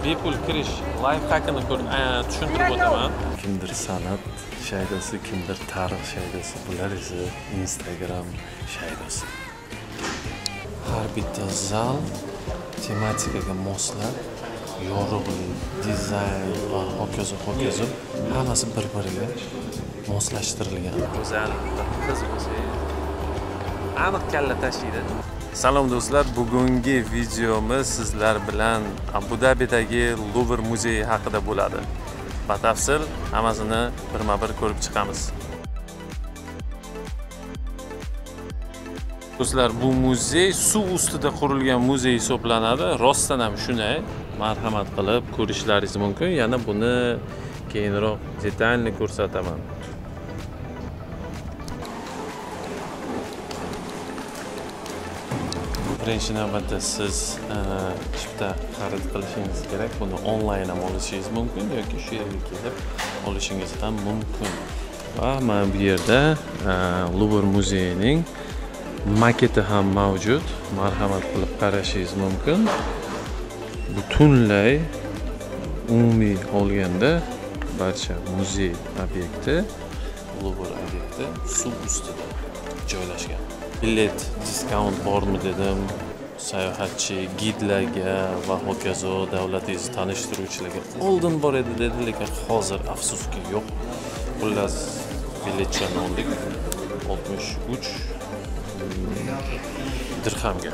bepul kirish layfhakini tushuntirib o'taman. Kimdir san'at shaydasi, kimdir tarix shaydasi, bular esa Instagram shaydasi. Har bitta zal tematikaga moslab, yorug'lik, dizayn va hokazo hammasi bir-biriga moslashtirilgan. Go'zal qiz o'zi aniq kalla tashiydi. Salom do'stlar, bugungi videomiz sizlar bilan Abu Dabidagi Louvre muzeyi haqida bo'ladi. Batafsil hammasini birma-bir ko'rib chiqamiz. Do'stlar, bu muzey suv ustida qurilgan muzey hisoblanadi. Rostdan ham shunday. Marhamat qilib ko'rishlaringiz mumkin. Yana buni keyinroq detalni ko'rsataman. Birinchi navbatda siz chipta xarid qilishingiz kerak. Buni onlayn ham olishingiz mumkin yoki shu yerga kelib olishingiz ham mumkin. Va mana bu yerda Louvre muzeyining maketi ham mavjud. Marhamat qilib qarashingiz mumkin. Butunlay umumiy olganda barcha muzey obyekti, Louvre obyekti suv ustida joylashgan. Bilet diskount bormi dedim, sayohatchi gidlarga va hokazo davlatingizni tanishtiruvchilarga oldin bor edi dedi, lekin hozir afsuski yo'q. Xullas biletchani oldik 63 dirhamga.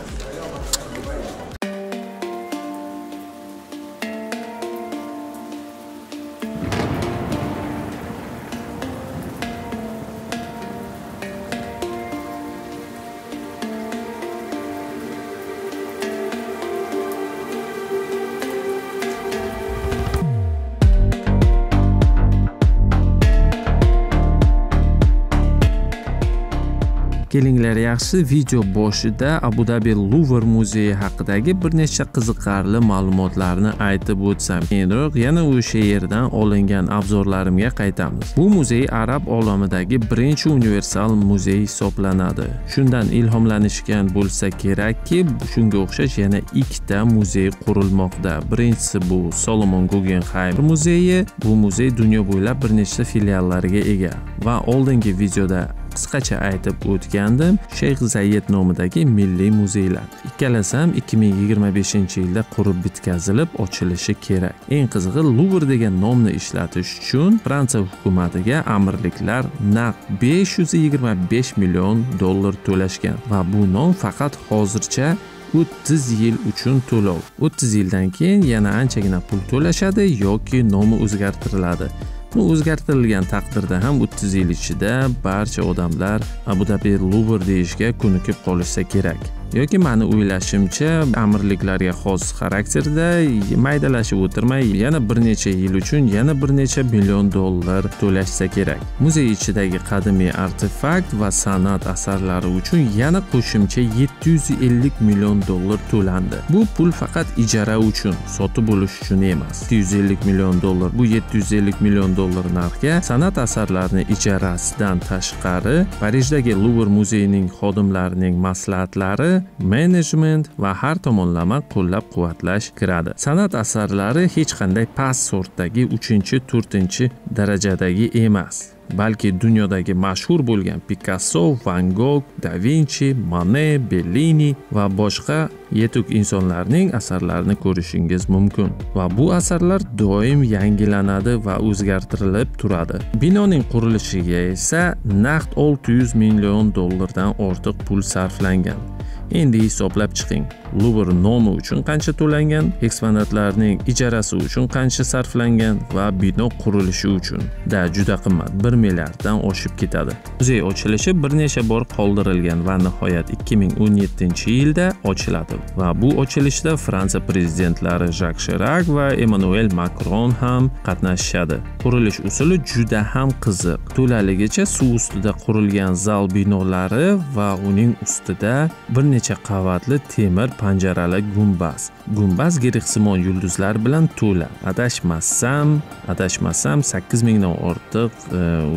Kelinglar, yaxshi video boshida Abu Dhabi Louvre muzeyi haqidagi bir nechta qiziqarli ma'lumotlarni aytib o'tsam, keyinroq yana o'sha yerdan olingan obzorlarimga qaytamiz. Bu muzey arab olamidagi birinchi universal muzey hisoblanadi. Shundan ilhomlanishgan bo'lsa kerakki, shunga o'xshash yana ikkita muzey qurilmoqda. Birinchisi bu Solomon Guggenheim muzeyi. Bu muzey dunyo bo'ylab bir nechta filiallariga ega va oldingi videoda qisqacha aytib o'tgandim, Shayx Zayed nomidagi milliy muzeylar. Ikkalasi ham 2025-yilda qurib bitkazilib ochilishi kerak. Eng qizig'i, Louvre degan nomni ishlatish uchun Fransiya hukumatiga amirliklar naq 525 million dollar to'lashgan va bu nom faqat hozircha 30 yil uchun to'lov. 30 yildan keyin yana anchagina pul to'lashadi yoki nomi o'zgartiriladi. Bu o'zgartirilgan taqdirda ham 30 yil ichida barcha odamlar Abu Dhabi Louvre deyishga ko'nikib qolishsa kerak. Yoki meni o'ylashimcha, amirliklarga xos xarakterda maydalashib o'tirmay, yana bir necha yil uchun yana bir necha million dollar to'lashsa kerak. Muzey ichidagi qadimiy artefakt va san'at asarlari uchun yana qo'shimcha 750 million dollar to'landi. Bu pul faqat ijara uchun, sotib olish uchun emas. 750 million dollar, bu 750 million dollar narxga san'at asarlarini ijarasidan tashqari Parijdagi Louvre muzeyining xodimlarining maslahatlari, menejment va har tomonlama qo'llab-quvvatlash kiradi. San'at asarlari hech qanday past sortdagi 3-4 darajadagi emas, balki dunyodagi mashhur bo'lgan Picasso, Van Gogh, Da Vinci, Monet, Bellini va boshqa yetuk insonlarning asarlarini ko'rishingiz mumkin. Va bu asarlar doim yangilanadi va o'zgartirilib turadi. Binoning qurilishiga esa naqd 600 million dollardan ortiq pul sarflangan. Endi hisoblab chiqing. Louvre nomi uchun qancha to'langan, eksponatlarning ijarasi uchun qancha sarflangan va bino qurilishi uchun juda qimmat, 1 milliarddan oshib ketadi. Muzey ochilishi bir necha bor qoldirilgan va nihoyat 2017-yilda ochiladi. Va bu ochilishda Fransiya prezidentlari Jacques Chirac va Emmanuel Macron ham qatnashishadi. Qurilish usuli juda ham qiziq. To'laligicha suv ustida qurilgan zal binolari va uning ustida bir necha qavatli temir panjarali gumbaz. Gumbaz girixsimon yulduzlar bilan to'la. Adashmasam 8000 dan ortiq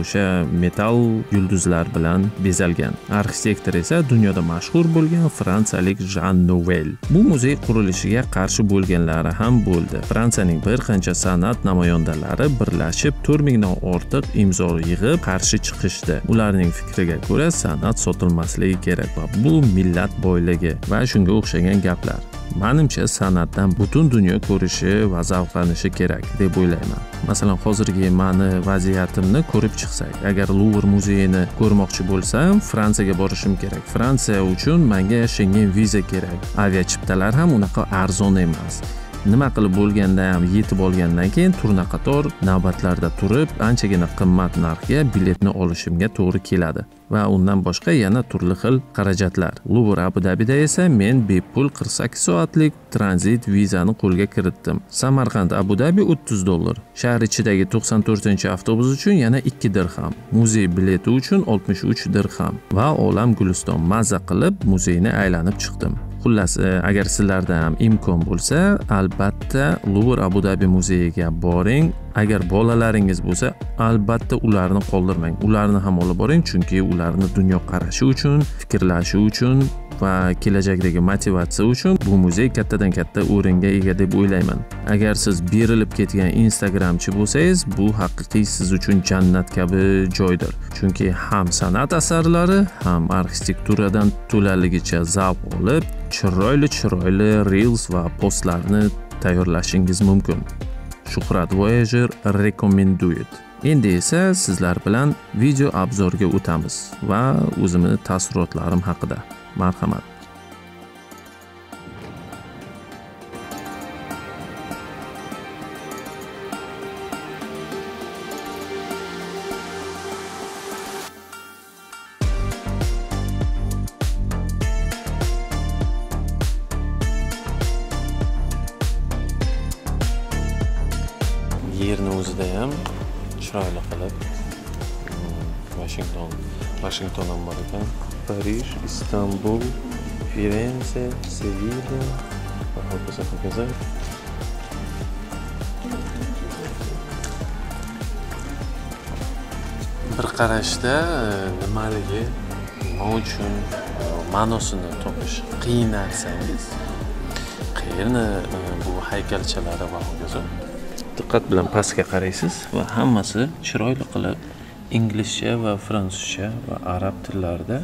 o'sha metal yulduzlar bilan bezalgan. Arxitektor esa dunyoda mashhur bo'lgan fransiyalik Jean Nouvel. Bu muzey qurilishiga qarshi bo'lganlari ham bo'ldi. Fransiyaning bir qancha san'at namoyandalari birlashib 4000 dan ortiq imzo yig'ib qarshi chiqishdi. Ularning fikriga ko'ra san'at sotilmasligi kerak va bu millat boyligi va shunga o'xshagan gaplar. Menimcha san'atdan butun dunyo ko'rishi va zavqlanishi kerak deb o'ylayman. Masalan, hozirgi meni vaziyatimni ko'rib chiqsak, agar Louvre muzeyini ko'rmoqchi bo'lsam, Fransiyaga borishim kerak. Fransiya uchun menga Schengen viza kerak. Aviachiptalar ham unaqa arzon emas. Nima qilib bo'lganda ham yetib olgandan keyin turna-qator navbatlarda turib, anchagina qimmat narxga biletni olishimga to'g'ri keladi. Va undan boshqa yana turli xil xarajatlar. Louvre Abu Dabida esa men bepul 48 soatlik tranzit vizani qo'lga kiritdim. Samarqand Abu Dabi $30. Shahar ichidagi 94-avtobus uchun yana 2 dirham. Muzey bileti uchun 63 dirham va olam guliston mazza qilib muzeyni aylanib chiqdim. Xullas, agar sizlarda ham imkon bo'lsa, albatta Louvre Abu Dabi muzeyiga boring. Agar bolalaringiz bo'lsa, albatta ularni qoldirmang. Ularni ham olib boring, chunki ularni dunyo qarashi uchun, fikrlashi uchun va kelajakdagi motivatsiya uchun bu muzey kattadan katta o'ringa ega deb o'ylayman. Agar siz berilib ketgan Instagramchi bo'lsangiz, bu haqiqiy siz uchun jannat kabi joydir. Chunki ham san'at asarlari, ham arxitekturadan to'laligicha zavq olib, chiroyli reels va postlarni tayyorlashingiz mumkin. Shuhrat Voyager recommenduyet. Endi esa sizlar bilan video obzorga o'tamiz va o'zimning taassurotlarim haqida. Marhamat. Yerni o'zida ham chiroyli qilib Washington ham bor ekan. Parij, Istanbul, Firenze, Sevilla va hokazo. Bir qarashda nimaligi, nima uchun ma'nosini topish qiyin narsangiz. Qayerni bu haykalchalari va hokazo. Diqqat bilan pastga qaraysiz va hammasi chiroyli qilib inglizcha va fransuzcha va arab tillarida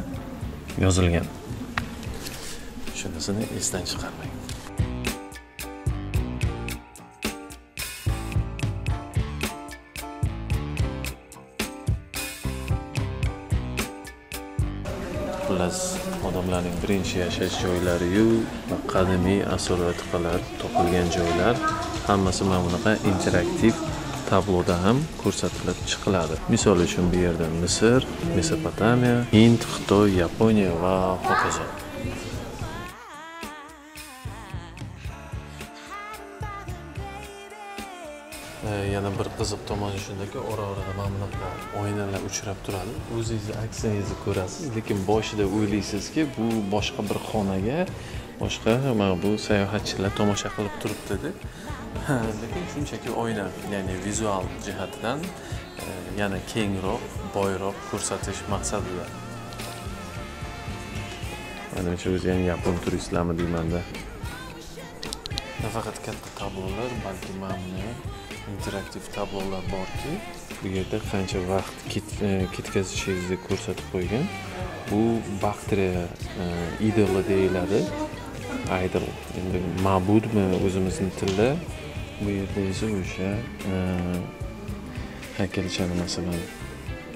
yozilgan. Shunasini esdan chiqarmang. Xullas, odamlarning birinchi yashash joylari-yu va qadimiy asr-otiqalar topilgan joylar hammasi mana bunaqa interaktiv tabloda ham ko'rsatilib chiqiladi. Misol uchun bu yerda Misr, Mesopotamiya, Hind, Xitoy, Yaponiya va hokazo. Yana bir qiziq tomoni shundaki, ora-orada mana bunaqa oynalar uchrab turadi. O'zingizni aksingizni ko'rasiz, lekin boshida o'ylaysizki, bu boshqa bir xonaga boshqa mana bu sayohatchilar tomosha qilib turibdi deb. Lekin shunchaki oyna, ya'ni vizual jihatdan yana kengroq, boyroq ko'rsatish maqsadida. Menimcha o'zi ham yapon turistlarmi deyman-da. Nafaqat katta tablolar, balki mana interaktiv tablolar borki, bu yerda qancha vaqt ketkazishingizni ko'rsatib qo'ygan. Bu bakteriya idoli deyiladi. Idol, endi ma'budmi o'zimizning tilda. Bu yerda esa o'sha haykalchani masalan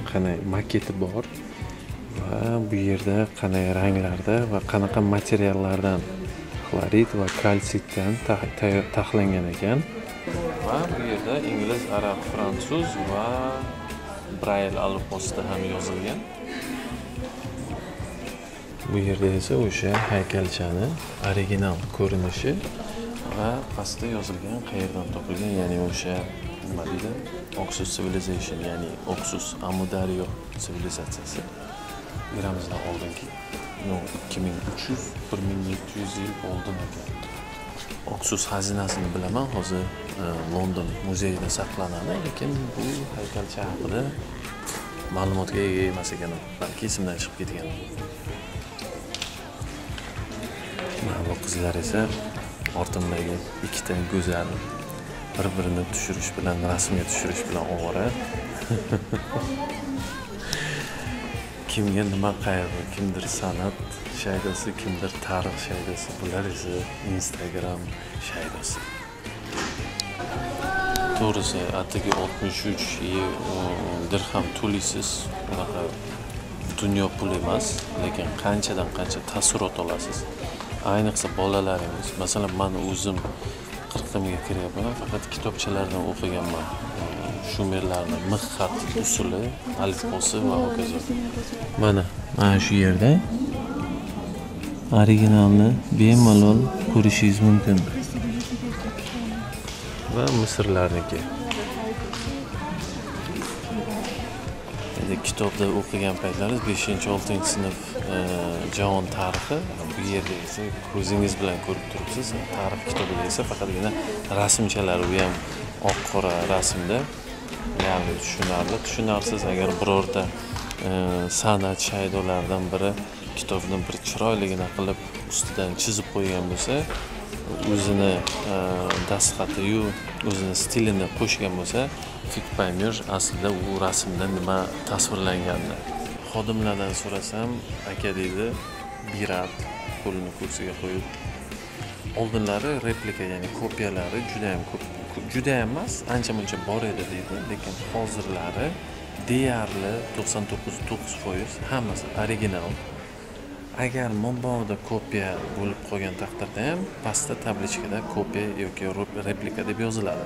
qanday maketi bor va bu yerda qanday ranglarda va qanaqa materiallardan, xlorid va kalsitdan taxlangan ekan. Va bu yerda ingliz, arab, fransuz va brail alifbosida ham yozilgan. Bu yerda esa o'sha haykalchani original ko'rinishi va pastda yozilgan qayerdan topilgan, ya'ni o'sha nima deydi? Oxus Civilization, ya'ni Oxus Amudaryo sivilizatsiyasi. Biramizdan oldingi 2300-1700 yil oldin ekan. Oxus xazinasini bilaman, hozir London muzeyida saqlanadi, lekin bu haykalcha haqida ma'lumotga ega emas ekan, balki esimdan chiqib ketgan. Mana bu qizlar esa ortimdagi ikkita go'zal bir-birini tushirish bilan, rasmga tushirish bilan ovora. Kimga nima qayg'u, kimdir san'at shaydasi, kimdir tarix shaydasi, bular esa Instagram shaydasi. To'g'risi, atigi 63 dirham to'laysiz, unaqa dunyo pul emas, lekin qanchadan qancha taassurot olasiz. Ayniqsa bolalaringiz. Masalan, men o'zim 40ga kiryapman, faqat kitobchalardan o'qiganman. Shumerlarning mixxat usuli, alifbosi va hokazo. Mana shu yerda originalni bemalol ko'rishingiz mumkin. Va Misrlarniki. Kitobda o'qigan paytlaringiz 5-6 sinf jahon tarixi, bu yerda esa ko'zingiz bilan ko'rib turibsiz. Tarix kitobida esa faqatgina rasmchalari, u ham oq-qora rasmda. Ya'ni tushunarsiz. Agar birorta san'at shaydolaridan biri kitobni bir chiroyligina qilib ustidan chizib qo'ygan bo'lsa, o'zini dastxati-yu o'zini stilini qo'shgan bo'lsa, fik paymer aslida u rasmda nima tasvirlanganini. Xodimlardan so'rasam, aka deydi, birat qo'lini kursiga qo'yib. Oldinlari replika, ya'ni kopiyalari juda ham ko'p, juda ham emas, ancha-muncha bor edi deydi, lekin hozirlari deyarli 99.9% hammasi original. Agar mo'mboda kopiya bo'lib qolgan taqdirda ham pastda tablichkada kopiya yoki replika deb yoziladi.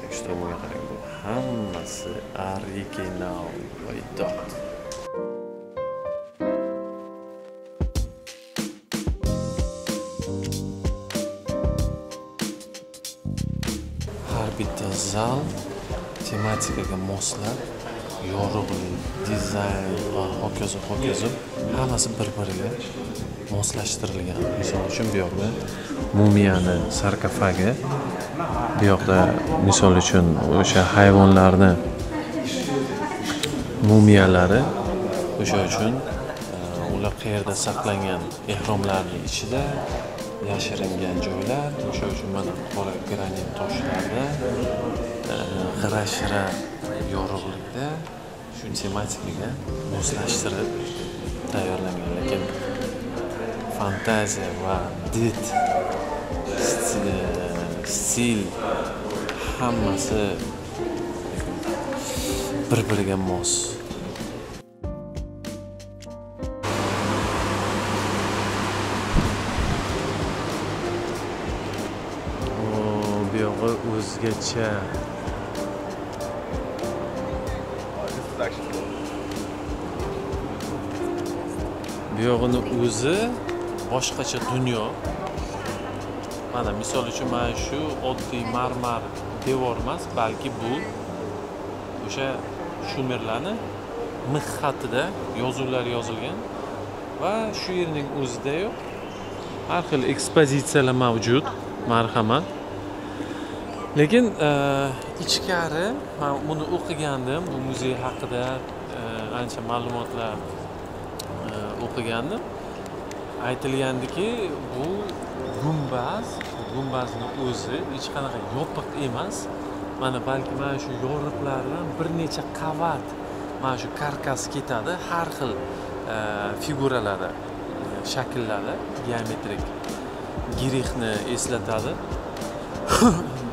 Tekshiruvga qarang, bu hammasi original. Har bitta zal tematikaga moslab, yorug'lik, dizayn va hokazo hammasi bir-biriga moslashtirilgan. Misol uchun bu yoqda mumiyani sarkofagi, bu yoqda misol uchun o'sha hayvonlarni mumiyalari, o'sha uchun ular qayerda saqlangan, ehromlarning ichida yashiringan joylar, o'sha uchun mana qora granit toshlarda g'ira-shira yorug'likda shu tematikaga moslashtirib tayyorlangan, lekin fantaziya va did, stil hammasi bir-biriga mos. Bu yog'i o'zgacha. Bu yog'ini o'zi boshqacha dunyo. Mana misol uchun mana shu oddiy marmar devor emas, balki bu o'sha shumerlarning mixxatida yozuvlar yozilgan va shu yerning o'zida yo'q. Har xil ekspozitsiyalar mavjud, marhamat. Lekin ichkari men buni o'qigandim, bu muzey haqida ancha ma'lumotlar o'qigandim. Aytilgandiki, bu gumbazning o'zi hech qanaqa yopiq emas. Mana balki mana shu yoriqlardan bir necha qavat mana shu karkas ketadi, har xil figuralari, shakllari, geometrik girixni eslatadi.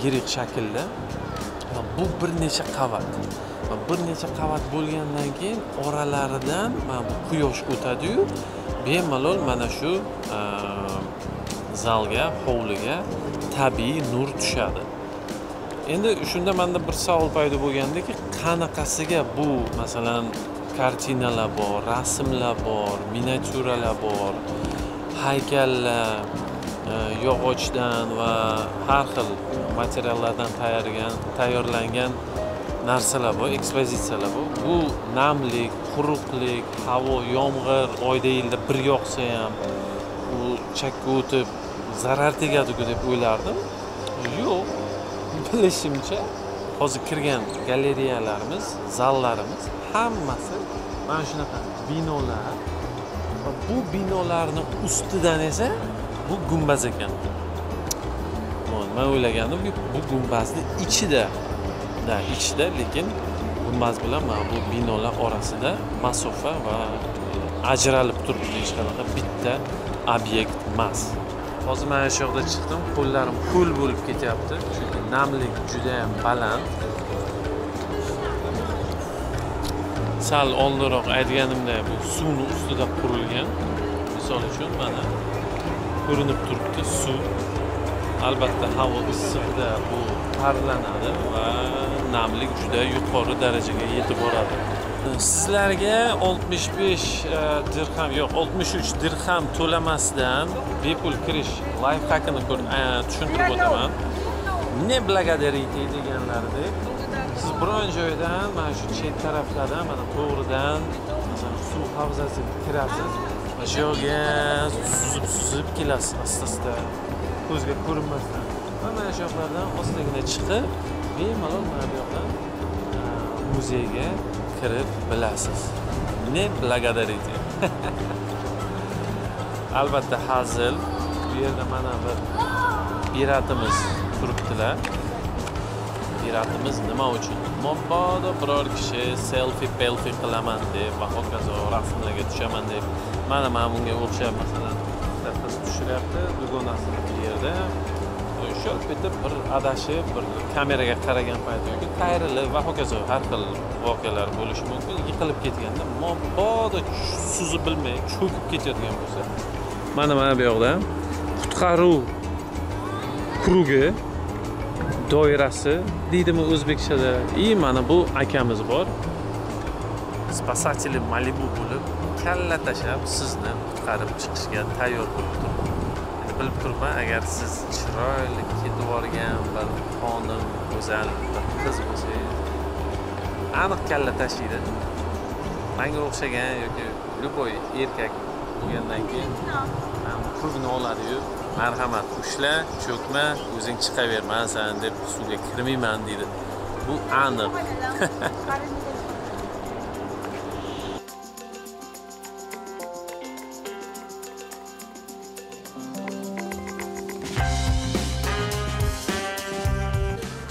Girix shaklda. Bu bir necha qavat. Bir necha qavat bo'lgandan keyin oralaridan mana bu quyosh o'tadi-yu, bemalol mana shu zalga, hovliga tabiiy nur tushadi. Endi shunda menda bir savol paydo bo'lgandiki, qanaqasiga bu, masalan, kartinalar bor, rasmlar bor, miniatyuralar bor, haykallar, yog'ochdan va har xil materiallardan tayyorlangan narsalar bor, ekspozitsiyalar bor. Bu namlik, quruqlik, havo, yomg'ir oyda yilda bir yoqsa ham u chakka o'tib zarar tegadi-ku deb o'ylardim. Yo'q, bilishimcha hozir kirgan galereyalarimiz, zallarimiz hammasi mana shunaqa binolar. Va bu binolarni ustidan esa bu gumbaz ekan. Men o'ylagandim, bu gumbazni ichida, lekin gumbaz bilan mana bu binolar orasida masofa va ajralib turibdi, hech qanaqa bitta obyekt emas. Hozir mana shu yoqda chiqdim, qo'llarim ho'l bo'lib ketyapti, chunki namlik juda ham baland. Sal oldinroq aytganimda bu suvni ustida qurilgan. Misol uchun mana ko'rinib turibdi suv. Albatta havo issiqda bu parlanadi va namlik juda yuqori darajaga yetib boradi. Sizlarga 65 dirham yo'q 63 dirham to'lamasdan bepul kirish lifehackini tushuntirib o'taman. Ne благодарите deganlaridek, siz biron joydan mana shu chet taraflardan mana to'g'ridan masalan suv havzasiga kirasiz va shu yerga suzib kelasiz asta-asta ko'zga ko'rinmasdan. Va mana shu yoqlardan ostagina chiqib bemalol mana bu yoqdan muzeyga kirib bilasiz. Ne благодарите. Albatta hazil. Bu yerda mana bir piratimiz turibdilar. Piratimiz nima uchun? Mabodo biror kishi selfie qilaman deb va hokazo rasmlarga tushaman deb mana bunga o'xshab masalan qiz tushiryapti dugonasini bu yerda. O'sha bitib bir adashib bir kameraga qaragan payti yoki qayrilib va hokazo har xil voqealar bo'lishi mumkin. Yiqilib ketganda mabodo suzib bilmay cho'kib ketadigan bo'lsa, mana bu yoqda qutqaruv krugi doirasi deydimi o'zbekchada. Mana bu akamiz bor. Spasateli Malibu bo'lib, kalla tashab sizni qutqarib chiqishga tayyor bo'lib turibdi. Bilib turibman, agar siz chiroyli ketib borgan bir xonim, go'zal bir qiz bo'lsangiz, aniq kalla tashlaydi. Menga o'xshagan yoki любой erkak bo'lgandan keyin krugni oladi-yu, marhamat, ushla, cho'kma, o'zing chiqavermasan deb suvga kirmayman deydi. Bu aniq.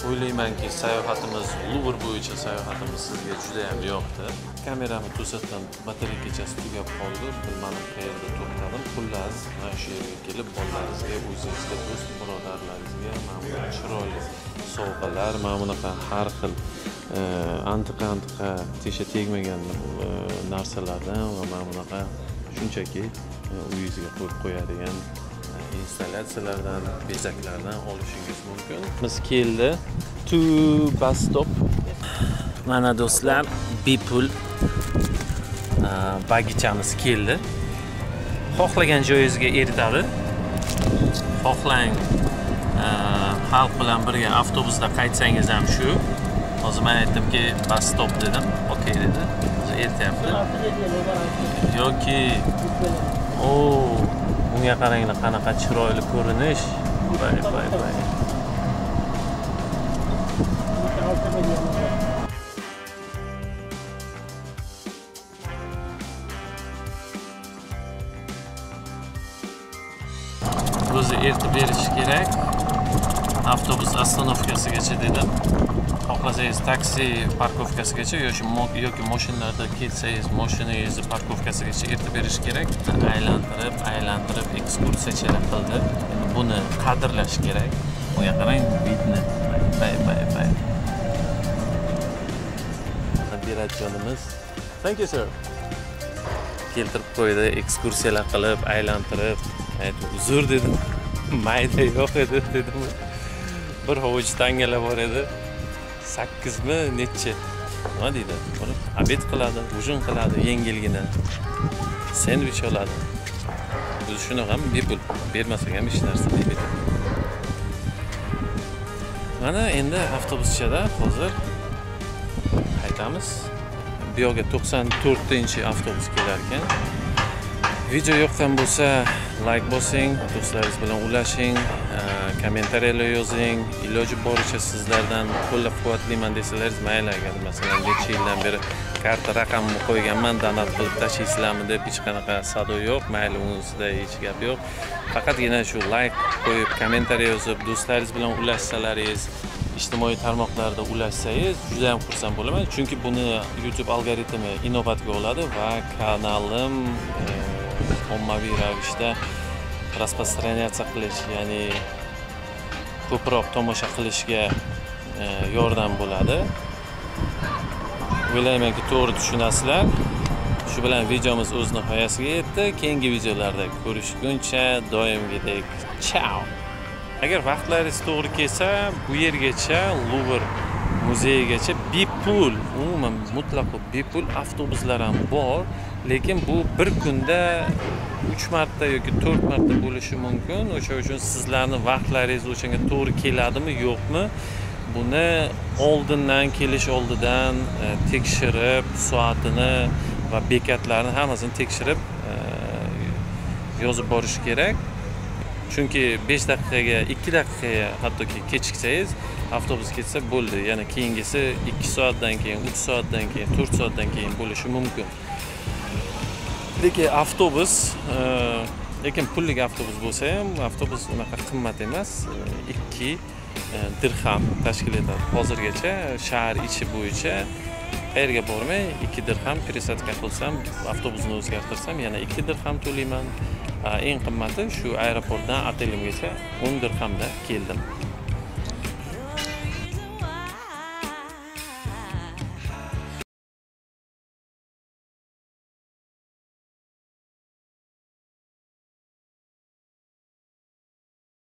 O'ylaymanki, sayohatimiz, Luvr bo'yicha sayohatimiz sizga juda ham yoqdi. Kamerani to'satdan batareya kechasi tugab qoldi. Bilmadim qayerda to'xtadim. Xullas, mana shu yerga kelib bolalaringizga, o'zingizga, do'st birodarlaringizga mana bu chiroyli sovg'alar, mana bunaqa har xil antiqa tesha tegmagan narsalardan va mana bunaqa shunchaki uyingizga qo'yib qo'yadigan installyatsiyalardan, bezaklardan olishingiz mumkin. Biz keldi to bus stop. Mana do'stlar, bepul bagichamiz keldi. Xohlagan joyingizga eritadi. Xohlang xalq bilan birga avtobusda qaytsangiz ham shu. Hozir men aytdimki, bus stop dedim. Okey dedi. Erityapti. Yoki bunga qaranglar, qanaqa chiroyli ko'rinish. Bay. O'zi eritib berish kerak. Avtobus ostanovkasigacha dedim. Xohlasangiz taksi parkovkasigacha yoki mashinalarda ketsangiz mashinangizni parkovkasigacha eritib berish kerak. Aylantirib ekskursiyachilar qildi. Endi buni qadrlash kerak. Bunga qarang, vidni. Bay. Biratjonimiz. Thank you sir. Keltirib qo'ydi, ekskursiyalar qilib, aylantirib. Uzr dedim. Mayda yo'q edi dedim. Bir hovuch tangalar bor edi. 8 mi necha? Nima deydi? Obed qiladi, ujin qiladi, yengilgina. Sendvich oladi. Biz shuni ham bepul bermasak ham hech narsa demaydi. Mana endi avtobuschada hozir qaytamiz. Bu yerga 94-avtobus kelar ekan. Video yoqqan bo'lsa, like bosing, do'stlaringiz bilan ulashing, kommentariyalar yozing. Iloji boricha sizlardan qo'llab-quvvatlayman desalaringiz mayli, agar masalan necha yildan beri karta raqamimni qo'yganman, donat qilib tashlaysizlarmi deb hech qanaqa sado yo'q, mayli unisida hech gap yo'q. Faqatgina shu like qo'yib, kommentariya yozib, do'stlaringiz bilan ulashsalaringiz, ijtimoiy tarmoqlarda ulashsangiz juda ham xursand bo'laman, chunki buni YouTube algoritmi inobatga oladi va kanalim ommaviy ravishda распространяться qilish, ya'ni ko'proq tomosha qilishga yordam bo'ladi. O'ylaymanki, to'g'ri tushunasizlar. Shu bilan videomiz o'z nihoyasiga yetdi. Keyingi videolarda ko'rishguncha doimgidek ciao. Agar vaqtlaringiz to'g'ri kelsa, bu yergacha Louvre muzeyigacha bepul, umuman mutlaqo bepul avtobuslar ham bor, lekin bu bir kunda 3 marta yoki 4 marta bo'lishi mumkin. O'sha uchun sizlarning vaqtlaringiz o'shanga to'g'ri keladimi, yo'qmi? Buni oldindan kelish oldidan tekshirib, soatini va bekatlarni hammasini tekshirib yozib borish kerak. Chunki 5 daqiqaga, 2 daqiqaga hattoki kechiksangiz, avtobus ketsa bo'ldi. Yana keyingisi 2 soatdan keyin, 3 soatdan keyin, 4 soatdan keyin bo'lishi mumkin. Lekin pullik avtobus bo'lsa ham, avtobus unaqa qimmat emas. 2 dirham tashkil etadi. Hozirgacha shahar ichi bo'yicha qayerga bormay 2 dirham пересадка qilsam, avtobusni o'zgartirsam yana 2 dirham to'layman. Eng qimmati shu aeroportdan otelimgacha 10 dirhamda keldim.